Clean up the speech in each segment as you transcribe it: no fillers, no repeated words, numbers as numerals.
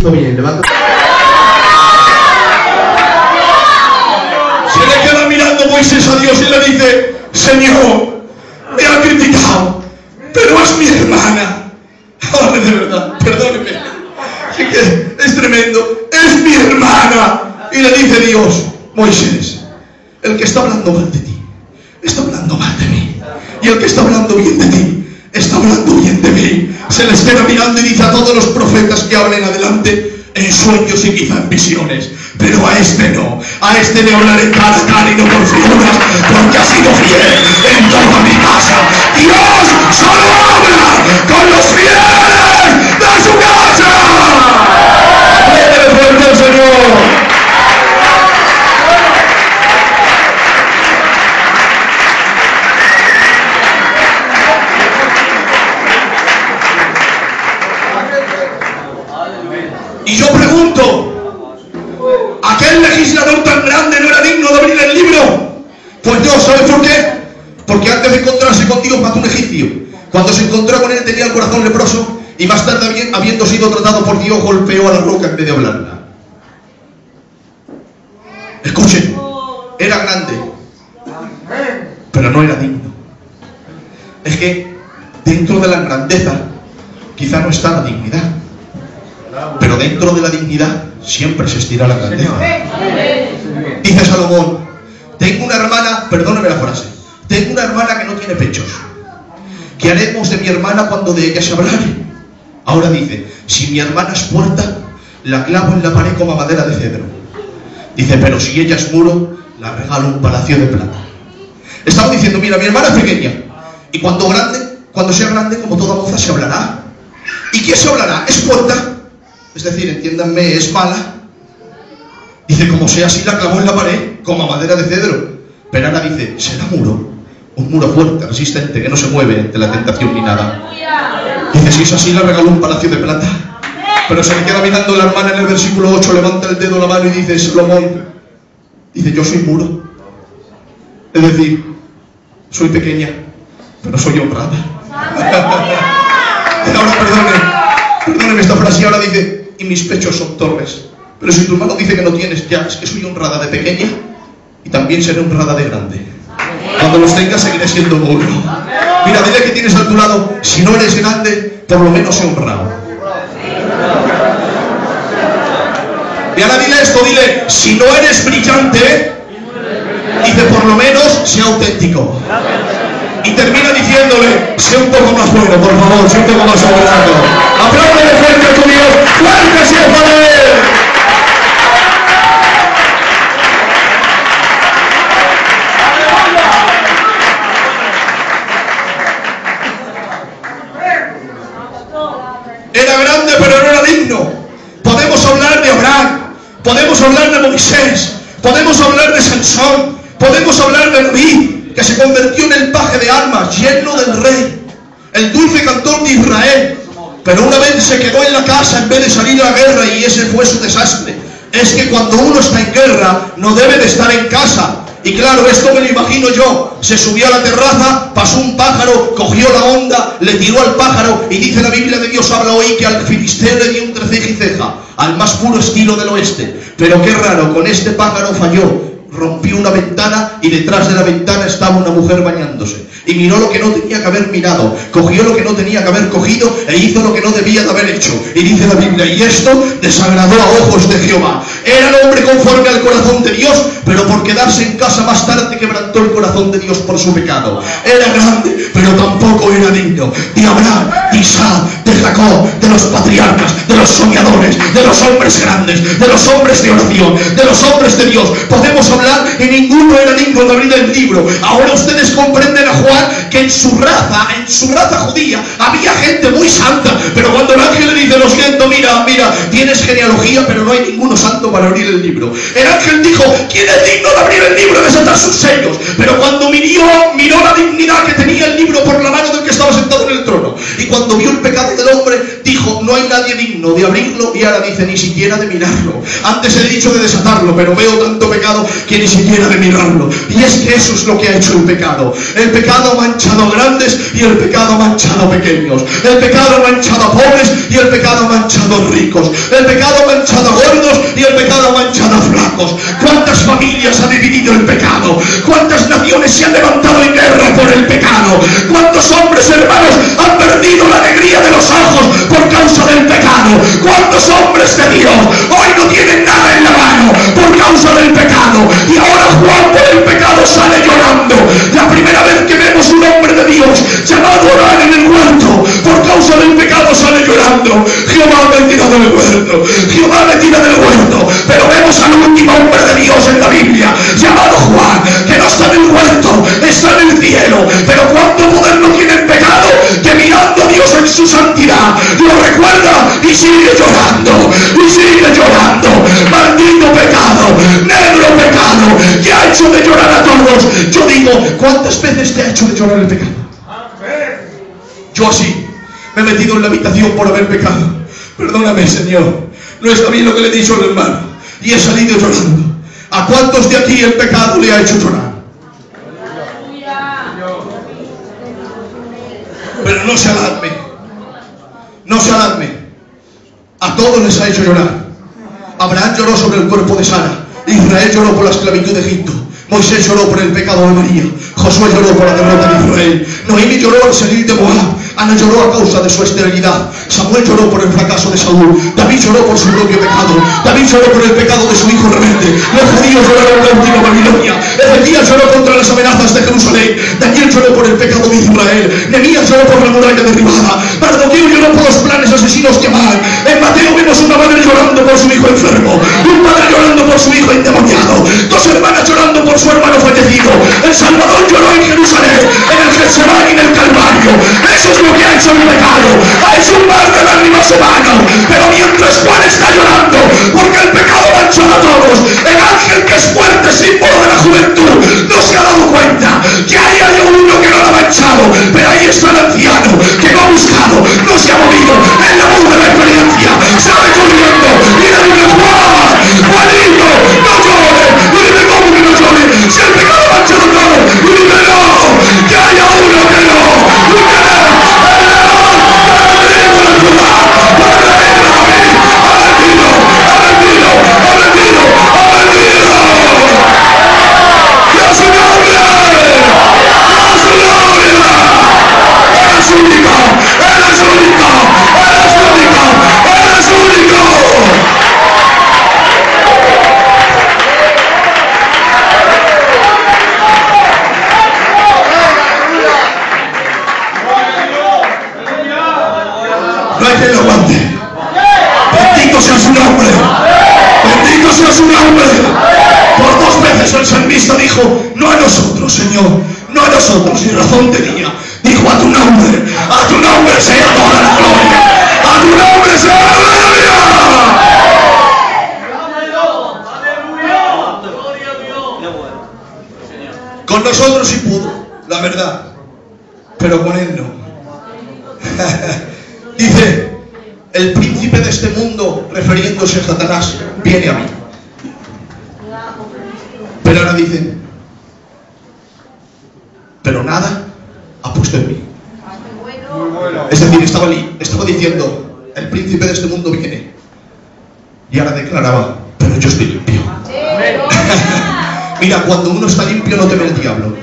Bien, levanta. Se le queda mirando Moisés a Dios y le dice: Señor, me ha criticado, pero es mi hermana. Ahora, de verdad, perdóneme, es que es tremendo, es mi hermana. Y le dice Dios: Moisés, el que está hablando mal de ti, está hablando mal de mí. Y el que está hablando bien de ti, está hablando bien de mí. Se les queda mirando y dice a todos los profetas que hablen adelante en sueños y quizá en visiones, pero a este no, a este le hablaré cara a cara y no por figuras, porque ha sido fiel en toda mi casa. Dios solo habla con los fieles de su casa. ¡Apréndele fuerte al Señor! Y yo pregunto, ¿aquel legislador tan grande no era digno de abrir el libro? Pues no, ¿sabes por qué? Porque antes de encontrarse con Dios mató un egipcio. Cuando se encontró con él tenía el corazón leproso y más tarde, habiendo sido tratado por Dios, golpeó a la roca en vez de hablarla. Escuchen, era grande, pero no era digno. Es que dentro de la grandeza quizá no está la dignidad, pero dentro de la dignidad siempre existirá la grandeza. Dice Salomón: tengo una hermana, perdóname la frase, tengo una hermana que no tiene pechos. ¿Qué haremos de mi hermana cuando de ella se hablare? Ahora dice: si mi hermana es puerta, la clavo en la pared como madera de cedro. Dice: pero si ella es muro, la regalo un palacio de plata. Estaba diciendo: mira, mi hermana es pequeña, y cuando sea grande, como toda moza, se hablará. ¿Y qué se hablará? ¿Es puerta? Es decir, entiéndanme, es mala. Dice: como sea así, la clavó en la pared, como a madera de cedro. Pero ahora dice: será muro, un muro fuerte, resistente, que no se mueve ante la tentación ni nada. Dice: si es así, le regaló un palacio de plata. Pero se le queda mirando la hermana en el versículo 8, levanta el dedo, la mano y dice: Salomón, dice: yo soy muro. Es decir, soy pequeña, pero soy honrada. Ahora perdóneme esta frase, y ahora dice: y mis pechos son torres. Pero si tu hermano dice que no tienes, ya, es que soy honrada de pequeña y también seré honrada de grande. Cuando los tengas seguiré siendo muro. Mira, dile que tienes a tu lado: si no eres grande, por lo menos sé honrado. Y ahora dile esto, dile: si no eres brillante, dice, por lo menos sé auténtico. Y termina diciéndole: sé un poco más bueno, por favor, sé un poco más honrado. Apláudele fuerte a tu Dios, fuerte si es para Él. Era grande, pero no era digno. Podemos hablar de Abraham, podemos hablar de Moisés, podemos hablar de Sansón, podemos hablar de David, que se convirtió en el paje de armas, yerno del rey, el dulce cantor de Israel. Pero una vez se quedó en la casa en vez de salir a la guerra, y ese fue su desastre. Es que cuando uno está en guerra, no debe de estar en casa. Y claro, esto me lo imagino yo. Se subió a la terraza, pasó un pájaro, cogió la onda, le tiró al pájaro, y dice la Biblia de Dios, habla hoy, que al filisteo le dio entre ceja y ceja, al más puro estilo del oeste. Pero qué raro, con este pájaro falló. Rompió una ventana y detrás de la ventana estaba una mujer bañándose. Y miró lo que no tenía que haber mirado, cogió lo que no tenía que haber cogido e hizo lo que no debía de haber hecho. Y dice la Biblia: y esto desagradó a ojos de Jehová. Era el hombre conforme al corazón de Dios, pero por quedarse en casa más tarde quebrantó el corazón de Dios por su pecado. Era grande, pero tampoco era digno. De Abraham, de Isaac, de Jacob, de los patriarcas, de los soñadores, de los hombres grandes, de los hombres de oración, de los hombres de Dios, podemos hablar, y ninguno era digno de abrir el libro. Ahora ustedes comprenden a Juan, que en su raza judía había gente muy santa, pero cuando el ángel le dice: lo siento, mira, tienes genealogía, pero no hay ninguno santo para abrir el libro. El ángel dijo: ¿quién es digno de abrir el libro y desatar sus sellos? Pero cuando miró la dignidad que tenía el libro por la mano del que estaba sentado en el trono, y cuando vio el pecado del hombre, dijo: no hay nadie digno de abrirlo. Y ahora dice: ni siquiera de mirarlo. Antes he dicho de desatarlo, pero veo tanto pecado que que ni siquiera de mirarlo. Y es que eso es lo que ha hecho el pecado. El pecado ha manchado a grandes y el pecado ha manchado a pequeños. El pecado ha manchado a pobres y el pecado ha manchado a ricos. El pecado ha manchado a gordos y el pecado ha manchado a flacos. ¿Cuántas familias ha dividido el pecado? ¿Cuántas naciones se han levantado en guerra por el pecado? ¿Cuántos hombres, hermanos, han perdido la alegría de los ojos por causa del pecado? ¿Cuántos hombres de Dios hoy no tienen nada en la mano por causa del pecado? Y ahora Juan por el pecado sale llorando. La primera vez que vemos un hombre de Dios llamado a orar en el huerto, por causa del pecado sale llorando. Jehová me tira del huerto, Jehová me tira del huerto. Pero vemos al último hombre de Dios en la Biblia, llamado Juan, que no está en el huerto, está en el cielo. Pero cuánto poder no tiene el pecado, que mirando a Dios en su santidad lo recuerda y sigue llorando, y sigue llorando. Maldito pecado, negro pecado, que ha hecho de llorar a todos. Yo digo, ¿cuántas veces te ha hecho de llorar el pecado? Yo así me he metido en la habitación por haber pecado. Perdóname, Señor, no está bien lo que le he dicho al hermano, y he salido llorando. ¿A cuántos de aquí el pecado le ha hecho llorar? Pero no se alarme, no se alarme. A todos les ha hecho llorar. Abraham lloró sobre el cuerpo de Sara, Israel lloró por la esclavitud de Egipto, Moisés lloró por el pecado de María, Josué lloró por la derrota de Israel, Noemi lloró al salir de Moab, Ana lloró a causa de su esterilidad, Samuel lloró por el fracaso de Saúl, David lloró por su propio pecado, David lloró por el pecado de su hijo rebelde, los judíos lloraron por la última Babilonia, Ezequías lloró contra las amenazas de Jerusalén, Daniel lloró por el pecado de Israel, Nehemías lloró por la muralla derribada, Mardoqueo lloró por los planes asesinos de Amán. En Mateo vemos una madre llorando por su hijo enfermo, un padre llorando por su hijo endemoniado, dos hermanas llorando por su hermano fallecido. El Salvador lloró en Jerusalén, en el Getsemaní y en el Calvario. Eso es lo que ha hecho el pecado, ha hecho un mar de lágrimas humanas. Pero mientras Juan está llorando porque el pecado mancha a todos, el ángel, que es fuerte, símbolo de la juventud, no se ha dado cuenta que ahí hay uno que no lo ha manchado. Pero ahí está el anciano que lo ha buscado, no se ha movido, en la voz de la experiencia sale corriendo y le dice: Juan, Juanito, no llores. Y dice: ¿cómo que no llores? Si el pecado ha manchado todo. Y dice: no, que haya uno que no, y que no a nosotros, Señor, no a nosotros, y razón tenía. Dijo: a tu nombre sea toda la gloria, a tu nombre sea la gloria. Con nosotros sí pudo, la verdad, pero con él no. Dice: el príncipe de este mundo, refiriéndose a Satanás, viene a mí. Pero ahora dicen: pero nada ha puesto en mí. Es decir, estaba diciendo: el príncipe de este mundo viene. Y ahora declaraba: pero yo estoy limpio. Mira, cuando uno está limpio no teme el diablo,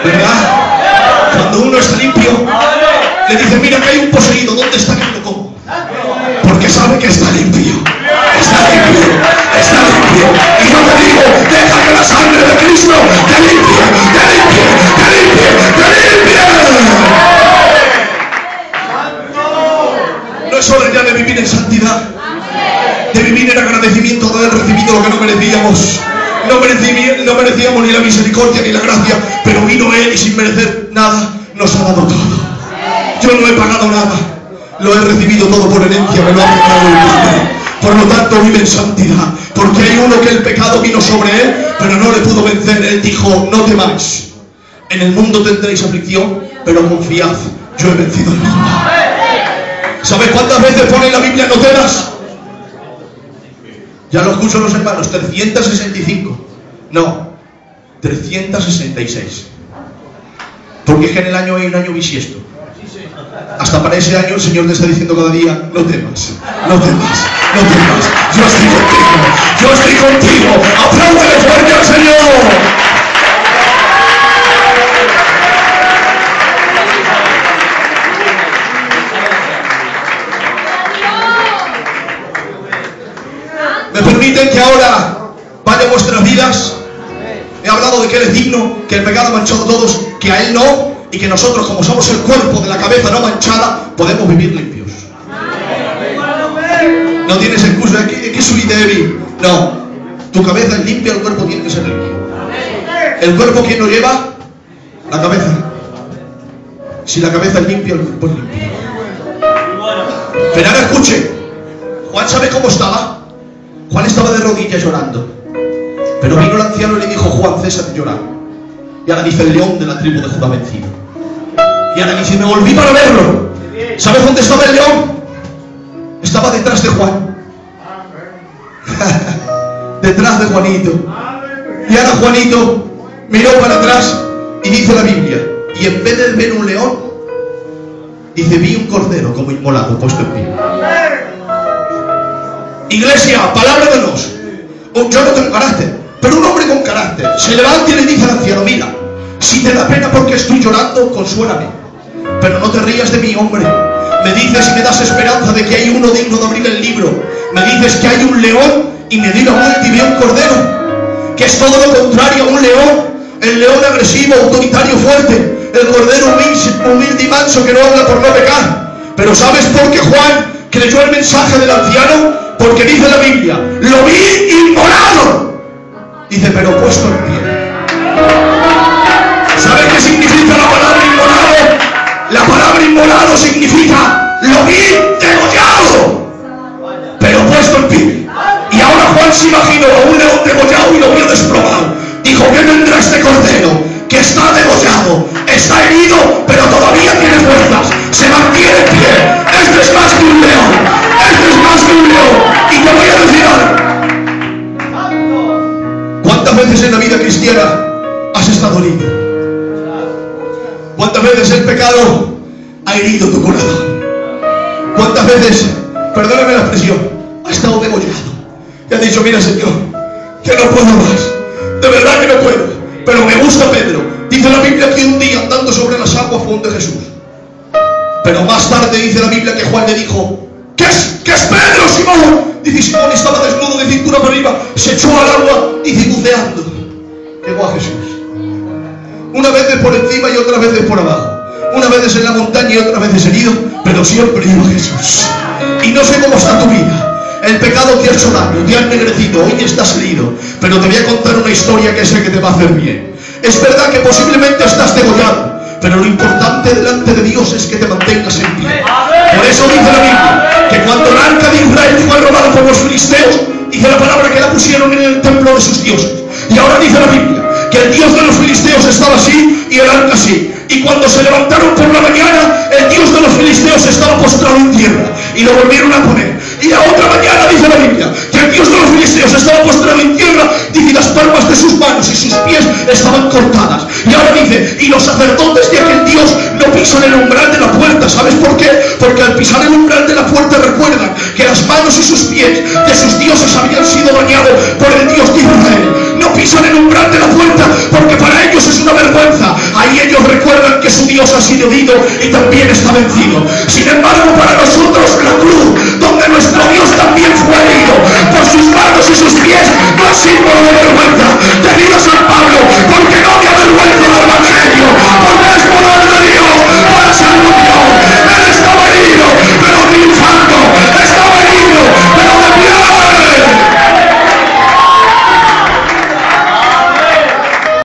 ¿verdad? Cuando uno está limpio, le dice: mira que hay un poseído, ¿dónde está el loco? Porque sabe que está limpio. Está limpio, está limpio. Y yo te digo: deja que la sangre de Cristo te limpie, te limpie, te limpie, te limpie. No es hora ya de vivir en santidad, de vivir en agradecimiento de haber recibido lo que no merecíamos. No merecíamos ni la misericordia ni la gracia, pero vino Él y sin merecer nada nos ha dado todo. Yo no he pagado nada, lo he recibido todo por herencia, me lo ha regalado el Padre. Por lo tanto, vive en santidad, porque hay uno que el pecado vino sobre él, pero no le pudo vencer. Él dijo: no temáis, en el mundo tendréis aflicción, pero confiad, yo he vencido el mundo. ¿Sabes cuántas veces pone en la Biblia no temas? Ya lo escuchan los hermanos, 365. No, 366. Porque es que en el año hay un año bisiesto. Hasta para ese año el Señor te está diciendo cada día: no temas, no temas, no temas. Yo estoy contigo, yo estoy contigo. ¡Apláudele fuerte al Señor! ¿Me permiten que ahora vaya a vuestras vidas? He hablado de que Él es digno, que el pecado ha manchado a todos, que a Él no, y que nosotros, como somos el cuerpo de la cabeza no manchada, podemos vivir limpios. No tienes excusa, es que soy débil. No, tu cabeza es limpia, el cuerpo tiene que ser limpio. ¿El cuerpo quién lo lleva? La cabeza. Si la cabeza es limpia, el cuerpo es limpio. Pero ahora escuche, Juan, ¿sabe cómo estaba? Juan estaba de rodillas llorando. Pero vino el anciano y le dijo: Juan, cesa de llorar. Y ahora dice: el león de la tribu de Judá vencido. Y ahora dice: me volví para verlo. ¿Sabes dónde estaba el león? Estaba detrás de Juan. Detrás de Juanito. Y ahora Juanito miró para atrás y dice la Biblia: y en vez de ver un león, dice: vi un cordero como inmolado, puesto en pie. Iglesia, palabra de Dios. Yo no tengo carácter, pero un hombre con carácter se levanta y le dice al anciano: mira, si te da pena porque estoy llorando, consuélame, pero no te rías de mí, hombre. Me dices y me das esperanza de que hay uno digno de abrir el libro. Me dices que hay un león y me di la vuelta y vi un cordero, que es todo lo contrario a un león. El león agresivo, autoritario, fuerte. El cordero humilde y manso, que no habla por no pecar. Pero ¿sabes por qué Juan creyó el mensaje del anciano? Porque dice la Biblia: lo vi inmolado. Dice: pero puesto en pie. ¿Sabes qué significa la palabra inmolado? La palabra inmolado significa: lo vi degollado, pero puesto en pie. Y ahora Juan se imaginó a un león degollado y lo vio desplomado. Dijo: ¿qué tendrá este cordero que está degollado, está herido, pero todavía tiene fuerzas, se mantiene en pie? Este es más que un león, este es más que un león. Y te voy a decir algo. ¿Cuántas veces en la vida cristiana has estado herido? ¿Cuántas veces el pecado ha herido tu corazón? ¿Cuántas veces, perdóname la expresión, ha estado degollado y has dicho: mira, Señor, que no puedo más, de verdad que no puedo? Pero me gusta Pedro. Dice la Biblia que un día, andando sobre las aguas, fue donde Jesús. Pero más tarde dice la Biblia que Juan le dijo: ¿qué es Pedro, Simón? Dice: Simón estaba desnudo de cintura para arriba, se echó al agua, dice, buceando. Llegó a Jesús. Una vez por encima y otras veces por abajo. Una vez en la montaña y otras veces herido, pero siempre iba a Jesús. Y no sé cómo está tu vida. El pecado te ha hecho daño, te ha ennegrecido, hoy estás herido. Pero te voy a contar una historia que sé que te va a hacer bien. Es verdad que posiblemente estás degollado, pero lo importante delante de Dios es que te mantengas en pie. Por eso dice la Biblia que cuando el arca de Israel fue robada por los filisteos, dice la palabra que la pusieron en el templo de sus dioses. Y ahora dice la Biblia que el Dios de los filisteos estaba así y el arca así. Y cuando se levantaron por la mañana, el Dios de los filisteos estaba postrado en tierra y lo volvieron a poner. Y la otra mañana dice la Biblia que el Dios de los filisteos estaba postrado en tierra, dice, y las palmas de sus manos y sus pies estaban cortadas. Y ahora dice: y los sacerdotes de aquel Dios no pisan el umbral de la puerta. ¿Sabes por qué? Porque al pisar el umbral de la puerta recuerdan que las manos y sus pies de sus dioses habían sido dañados por el Dios de Israel. No pisan el umbral de la puerta porque para ellos es una vergüenza. Ahí ellos recuerdan que su Dios ha sido herido y también está vencido. Sin embargo, para nosotros la cruz, donde nuestro Dios también fue herido por sus manos y sus pies, no es símbolo de vergüenza.